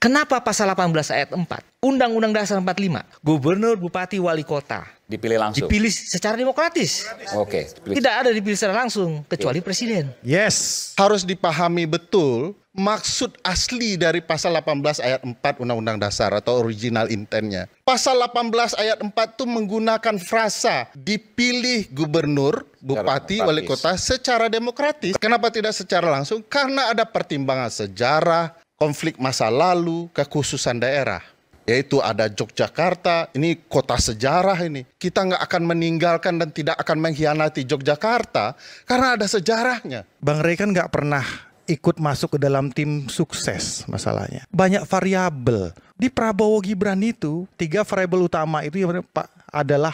Kenapa pasal 18 ayat 4 Undang-Undang Dasar 45 Gubernur, Bupati, Wali Kota dipilih langsung? Dipilih secara demokratis. Oke. Tidak ada dipilih secara langsung kecuali presiden. Yes. Harus dipahami betul maksud asli dari pasal 18 ayat 4 Undang-Undang Dasar atau original intentnya. Pasal 18 ayat 4 itu menggunakan frasa dipilih gubernur, bupati, wali kota secara demokratis. Kenapa tidak secara langsung? Karena ada pertimbangan sejarah, konflik masa lalu, kekhususan daerah. Yaitu ada Yogyakarta, ini kota sejarah ini. Kita nggak akan meninggalkan dan tidak akan mengkhianati Yogyakarta karena ada sejarahnya. Bang Rey kan nggak pernah ikut masuk ke dalam tim sukses masalahnya. Banyak variabel. Di Prabowo Gibran itu, 3 variabel utama itu yang adalah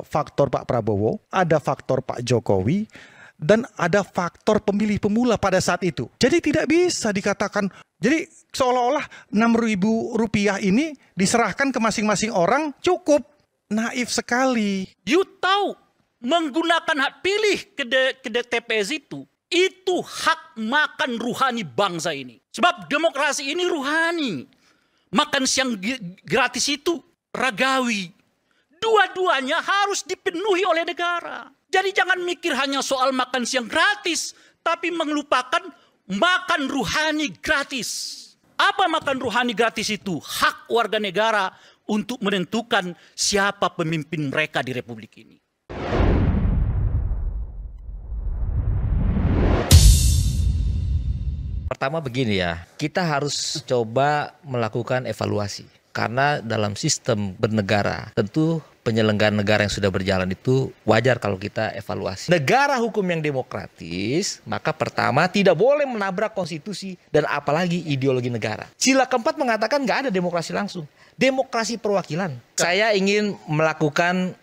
faktor Pak Prabowo, ada faktor Pak Jokowi, dan ada faktor pemilih pemula pada saat itu. Jadi tidak bisa dikatakan, jadi seolah-olah Rp6.000 ini diserahkan ke masing-masing orang cukup. Naif sekali. You tahu menggunakan hak pilih ke TPS itu hak makan ruhani bangsa ini. Sebab demokrasi ini ruhani. Makan siang gratis itu ragawi. Dua-duanya harus dipenuhi oleh negara. Jadi jangan mikir hanya soal makan siang gratis, tapi melupakan makan ruhani gratis. Apa makan ruhani gratis itu? Hak warga negara untuk menentukan siapa pemimpin mereka di Republik ini. Pertama begini ya, kita harus coba melakukan evaluasi. Karena dalam sistem bernegara, tentu penyelenggara negara yang sudah berjalan itu wajar kalau kita evaluasi. Negara hukum yang demokratis, maka pertama tidak boleh menabrak konstitusi dan apalagi ideologi negara. Sila keempat mengatakan nggak ada demokrasi langsung, demokrasi perwakilan. Saya ingin melakukan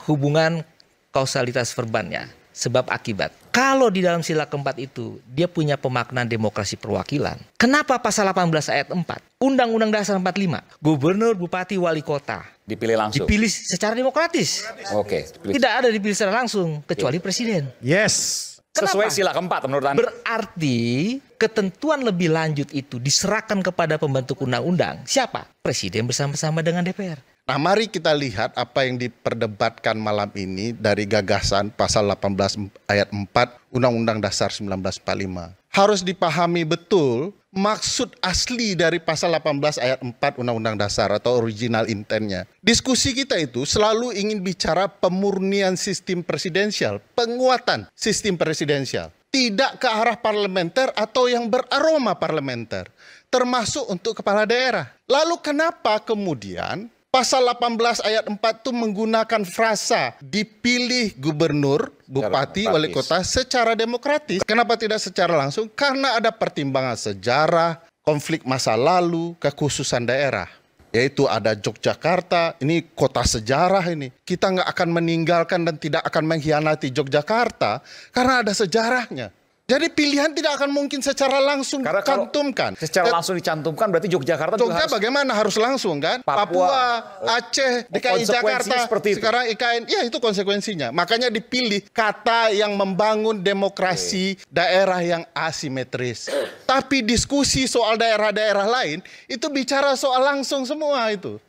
hubungan kausalitas verban ya, sebab akibat. Kalau di dalam sila keempat itu dia punya pemaknaan demokrasi perwakilan. Kenapa pasal 18 ayat 4 Undang-Undang Dasar 45 Gubernur, Bupati, Wali Kota dipilih langsung? Dipilih secara demokratis. Oke. Tidak ada dipilih secara langsung kecuali presiden. Yes. Sesuai sila keempat menurut Anda? Berarti ketentuan lebih lanjut itu diserahkan kepada pembentuk undang-undang. Siapa? Presiden bersama-sama dengan DPR. Nah, mari kita lihat apa yang diperdebatkan malam ini dari gagasan pasal 18 ayat 4 Undang-Undang Dasar 1945. Harus dipahami betul maksud asli dari pasal 18 ayat 4 Undang-Undang Dasar atau original intentnya. Diskusi kita itu selalu ingin bicara pemurnian sistem presidensial, penguatan sistem presidensial. Tidak ke arah parlementer atau yang beraroma parlementer, termasuk untuk kepala daerah. Lalu kenapa kemudian pasal 18 ayat 4 itu menggunakan frasa dipilih gubernur, bupati, wali kota secara demokratis. Kenapa tidak secara langsung? Karena ada pertimbangan sejarah, konflik masa lalu, kekhususan daerah. Yaitu ada Yogyakarta, ini kota sejarah ini. Kita nggak akan meninggalkan dan tidak akan mengkhianati Yogyakarta karena ada sejarahnya. Jadi pilihan tidak akan mungkin secara langsung dicantumkan. Secara langsung dicantumkan berarti Yogyakarta juga harus, bagaimana harus langsung kan? Papua, Aceh, DKI Jakarta, sekarang IKN, ya itu konsekuensinya. Makanya dipilih kata yang membangun demokrasi daerah yang asimetris. Tapi diskusi soal daerah-daerah lain itu bicara soal langsung semua itu.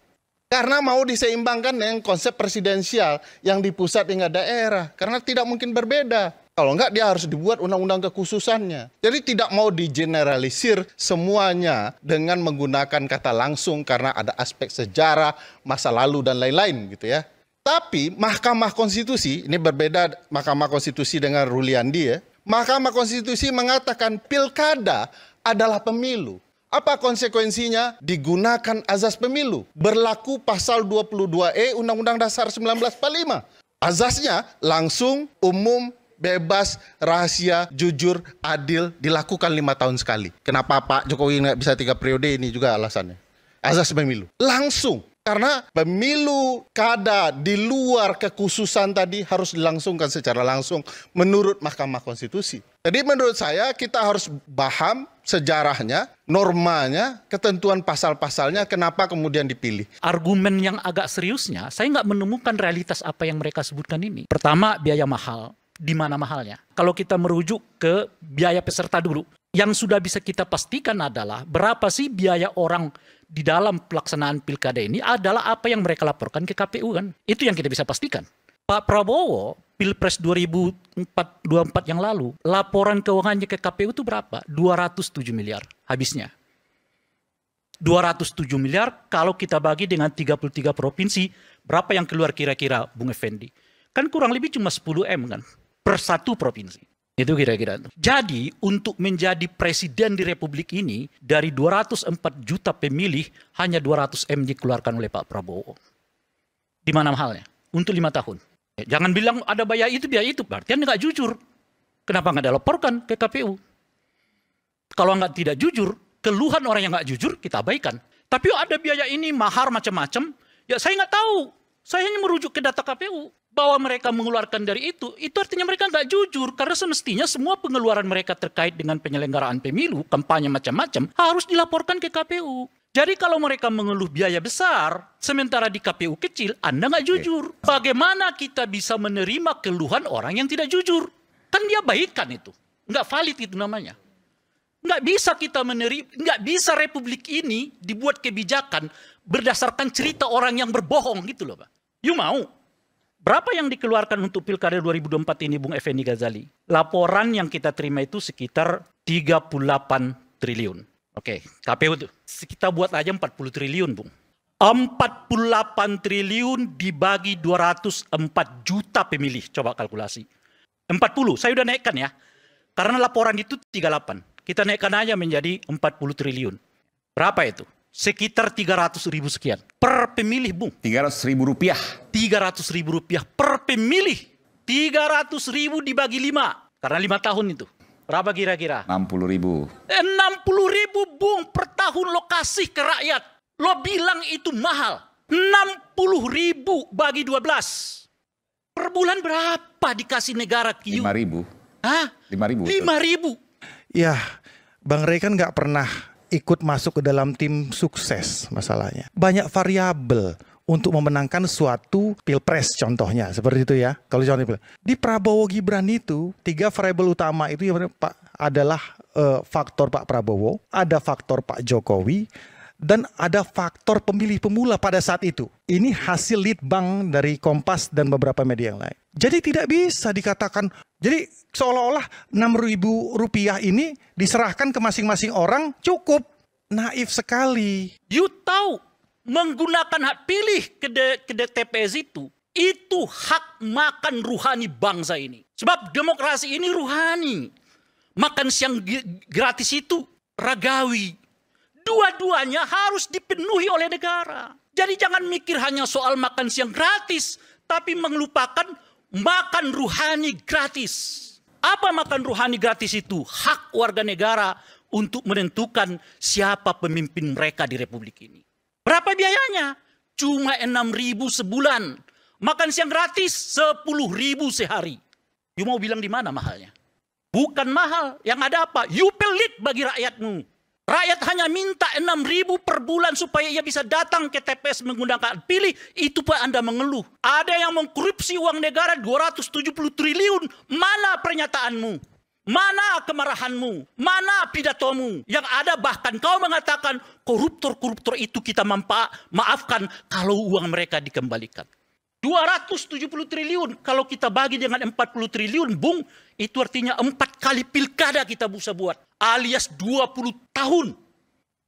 Karena mau diseimbangkan dengan konsep presidensial yang di pusat hingga daerah. Karena tidak mungkin berbeda. Kalau enggak dia harus dibuat undang-undang kekhususannya. Jadi tidak mau digeneralisir semuanya dengan menggunakan kata langsung karena ada aspek sejarah, masa lalu dan lain-lain gitu ya. Tapi Mahkamah Konstitusi, ini berbeda Mahkamah Konstitusi dengan Ruliandi ya. Mahkamah Konstitusi mengatakan pilkada adalah pemilu. Apa konsekuensinya? Digunakan azas pemilu. Berlaku pasal 22E Undang-Undang Dasar 1945. Azasnya langsung, umum, bebas, rahasia, jujur, adil, dilakukan 5 tahun sekali. Kenapa Pak Jokowi nggak bisa 3 periode ini juga alasannya. Azas pemilu. Langsung. Karena pemilu kada di luar kekhususan tadi harus dilangsungkan secara langsung menurut Mahkamah Konstitusi. Jadi menurut saya kita harus paham sejarahnya, normanya, ketentuan pasal-pasalnya, kenapa kemudian dipilih. Argumen yang agak seriusnya, saya nggak menemukan realitas apa yang mereka sebutkan ini. Pertama, biaya mahal. Di mana mahalnya? Kalau kita merujuk ke biaya peserta dulu. Yang sudah bisa kita pastikan adalah berapa sih biaya orang di dalam pelaksanaan pilkada ini adalah apa yang mereka laporkan ke KPU kan. Itu yang kita bisa pastikan. Pak Prabowo, Pilpres 2024 yang lalu, laporan keuangannya ke KPU itu berapa? 207 miliar habisnya. 207 miliar kalau kita bagi dengan 33 provinsi, berapa yang keluar kira-kira Bung Effendi? Kan kurang lebih cuma 10 M kan, per satu provinsi. Itu kira-kira. Jadi untuk menjadi presiden di Republik ini, dari 204 juta pemilih, hanya 200 M dikeluarkan oleh Pak Prabowo. Di mana mahalnya? Untuk 5 tahun. Jangan bilang ada biaya itu, berarti Anda nggak jujur. Kenapa nggak dilaporkan ke KPU? Kalau nggak tidak jujur, keluhan orang yang nggak jujur kita abaikan. Tapi ada biaya ini, mahar macam-macam, ya saya nggak tahu. Saya hanya merujuk ke data KPU. Bahwa mereka mengeluarkan dari itu artinya mereka nggak jujur. Karena semestinya semua pengeluaran mereka terkait dengan penyelenggaraan pemilu, kampanye macam-macam, harus dilaporkan ke KPU. Jadi kalau mereka mengeluh biaya besar, sementara di KPU kecil, Anda nggak jujur. Bagaimana kita bisa menerima keluhan orang yang tidak jujur? Kan dia baikan itu. Nggak valid itu namanya. Nggak bisa kita menerima, nggak bisa Republik ini dibuat kebijakan berdasarkan cerita orang yang berbohong gitu loh Pak. You mau? Berapa yang dikeluarkan untuk Pilkada 2024 ini Bung Effendi Ghazali? Laporan yang kita terima itu sekitar 38 triliun. Oke, KPU itu. Kita buat aja 40 triliun Bung. 48 triliun dibagi 204 juta pemilih. Coba kalkulasi. 40, saya udah naikkan ya. Karena laporan itu 38. Kita naikkan aja menjadi 40 triliun. Berapa itu? Sekitar 300.000 sekian per pemilih Bung. 300.000 rupiah. 300.000 rupiah per pemilih. 300.000 dibagi 5. Karena 5 tahun itu. Berapa kira-kira? 60.000. 60.000 Bung per tahun lo kasih ke rakyat. Lo bilang itu mahal. 60.000 bagi 12. Per bulan berapa dikasih negara Q? 5.000. Hah? 5.000. 5.000. Ya, Bang Rey kan nggak pernah ikut masuk ke dalam tim sukses masalahnya. Banyak variabel untuk memenangkan suatu pilpres contohnya. Seperti itu ya. Kalau contohnya di Prabowo Gibran itu, 3 variabel utama itu yang adalah faktor Pak Prabowo, ada faktor Pak Jokowi, dan ada faktor pemilih pemula pada saat itu. Ini hasil litbang dari Kompas dan beberapa media yang lain. Jadi tidak bisa dikatakan, jadi seolah-olah 6.000 rupiah ini diserahkan ke masing-masing orang cukup. Naif sekali. You tahu, menggunakan hak pilih ke TPS itu hak makan ruhani bangsa ini. Sebab demokrasi ini ruhani. Makan siang gratis itu ragawi. Dua-duanya harus dipenuhi oleh negara. Jadi jangan mikir hanya soal makan siang gratis, tapi melupakan makan ruhani gratis. Apa makan ruhani gratis itu? Hak warga negara untuk menentukan siapa pemimpin mereka di Republik ini. Berapa biayanya? Cuma 6.000 sebulan. Makan siang gratis 10.000 sehari. You mau bilang di mana mahalnya? Bukan mahal. Yang ada apa? You pelit bagi rakyatmu. Rakyat hanya minta 6.000 per bulan supaya ia bisa datang ke TPS menggunakan pilih. Itu Pak Anda mengeluh. Ada yang mengkorupsi uang negara 270 triliun. Mana pernyataanmu? Mana kemarahanmu? Mana pidatomu? Yang ada bahkan kau mengatakan koruptor-koruptor itu kita maafkan kalau uang mereka dikembalikan. 270 triliun kalau kita bagi dengan 40 triliun Bung, itu artinya 4 kali pilkada kita bisa buat. Alias 20 tahun.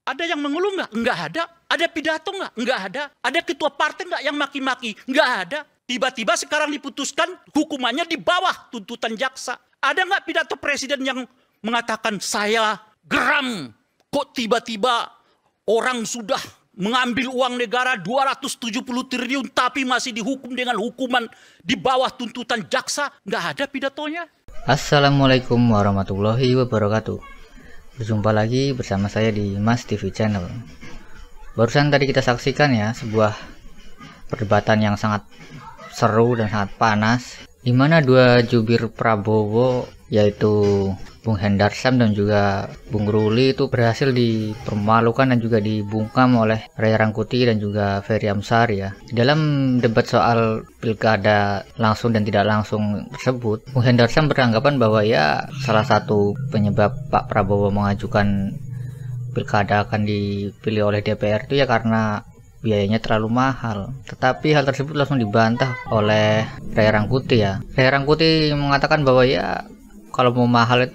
Ada yang mengeluh nggak? Nggak ada. Ada pidato nggak? Nggak ada. Ada ketua partai nggak yang maki-maki? Nggak ada. Tiba-tiba sekarang diputuskan hukumannya di bawah tuntutan jaksa. Ada nggak pidato presiden yang mengatakan saya geram kok tiba-tiba orang sudah mengambil uang negara 270 triliun tapi masih dihukum dengan hukuman di bawah tuntutan jaksa? Nggak ada pidatonya. Assalamualaikum warahmatullahi wabarakatuh. Berjumpa lagi bersama saya di Mas TV Channel. Barusan tadi kita saksikan ya sebuah perdebatan yang sangat seru dan sangat panas, di mana dua jubir Prabowo yaitu Bung Hendarsam dan juga Bung Ruli itu berhasil dipermalukan dan juga dibungkam oleh Ray Rangkuti dan juga Ferry Amsari ya. Dalam debat soal pilkada langsung dan tidak langsung tersebut, Bung Hendarsam beranggapan bahwa ya salah satu penyebab Pak Prabowo mengajukan pilkada akan dipilih oleh DPR itu ya karena biayanya terlalu mahal. Tetapi hal tersebut langsung dibantah oleh Ray Rangkuti ya. Ray Rangkuti mengatakan bahwa ya kalau mahal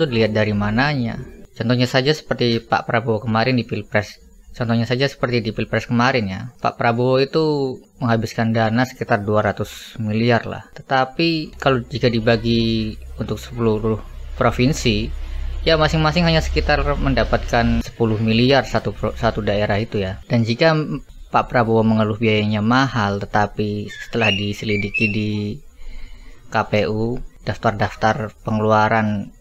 tuh dilihat dari mananya. Contohnya saja seperti Pak Prabowo kemarin di Pilpres. Contohnya saja seperti di Pilpres kemarin ya. Pak Prabowo itu menghabiskan dana sekitar 200 miliar lah. Tetapi kalau jika dibagi untuk seluruh provinsi, ya masing-masing hanya sekitar mendapatkan 10 miliar satu daerah itu ya. Dan jika Pak Prabowo mengeluh biayanya mahal, tetapi setelah diselidiki di KPU, daftar-daftar pengeluaran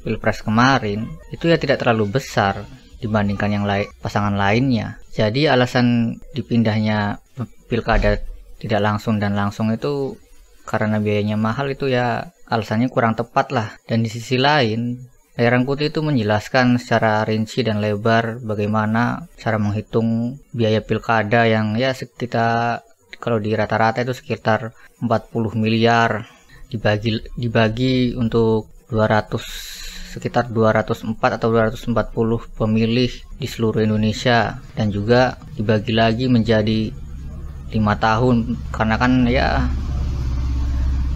Pilpres kemarin itu ya tidak terlalu besar dibandingkan yang pasangan lainnya. Jadi alasan dipindahnya pilkada tidak langsung dan langsung itu karena biayanya mahal itu ya alasannya kurang tepat lah. Dan di sisi lain, Ray Rangkuti itu menjelaskan secara rinci dan lebar bagaimana cara menghitung biaya pilkada yang ya sekitar kalau di rata-rata itu sekitar 40 miliar dibagi untuk sekitar 204 atau 240 pemilih di seluruh Indonesia, dan juga dibagi lagi menjadi 5 tahun karena kan ya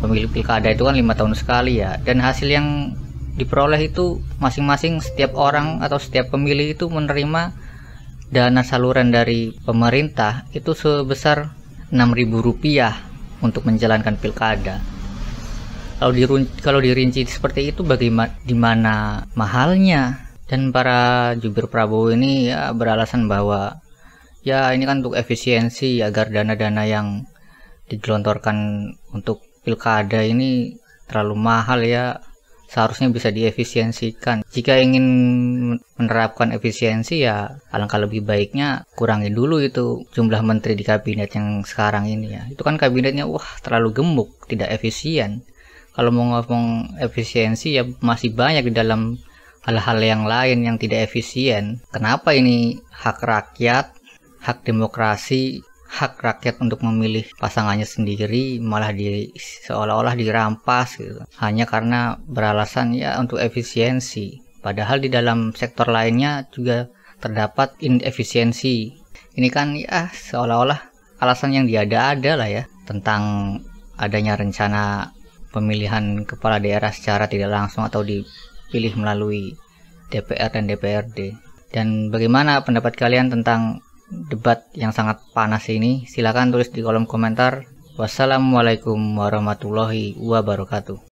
pemilih pilkada itu kan 5 tahun sekali ya. Dan hasil yang diperoleh itu masing-masing setiap orang atau setiap pemilih itu menerima dana saluran dari pemerintah itu sebesar Rp6.000 untuk menjalankan pilkada. Kalau dirinci seperti itu, bagaimana di mana mahalnya? Dan para jubir Prabowo ini ya beralasan bahwa ya ini kan untuk efisiensi agar dana-dana yang digelontorkan untuk pilkada ini terlalu mahal ya, seharusnya bisa diefisiensikan. Jika ingin menerapkan efisiensi ya alangkah lebih baiknya kurangi dulu itu jumlah menteri di kabinet yang sekarang ini ya. Itu kan kabinetnya terlalu gemuk, tidak efisien. Kalau mau ngomong efisiensi ya masih banyak di dalam hal-hal yang lain yang tidak efisien. Kenapa ini hak rakyat, hak demokrasi, hak rakyat untuk memilih pasangannya sendiri malah seolah-olah dirampas gitu. Hanya karena beralasan ya untuk efisiensi. Padahal di dalam sektor lainnya juga terdapat inefisiensi. Ini kan ya seolah-olah alasan yang diada-ada lah ya tentang adanya rencana pemilihan kepala daerah secara tidak langsung atau dipilih melalui DPR dan DPRD. Dan bagaimana pendapat kalian tentang debat yang sangat panas ini? Silakan tulis di kolom komentar. Wassalamualaikum warahmatullahi wabarakatuh.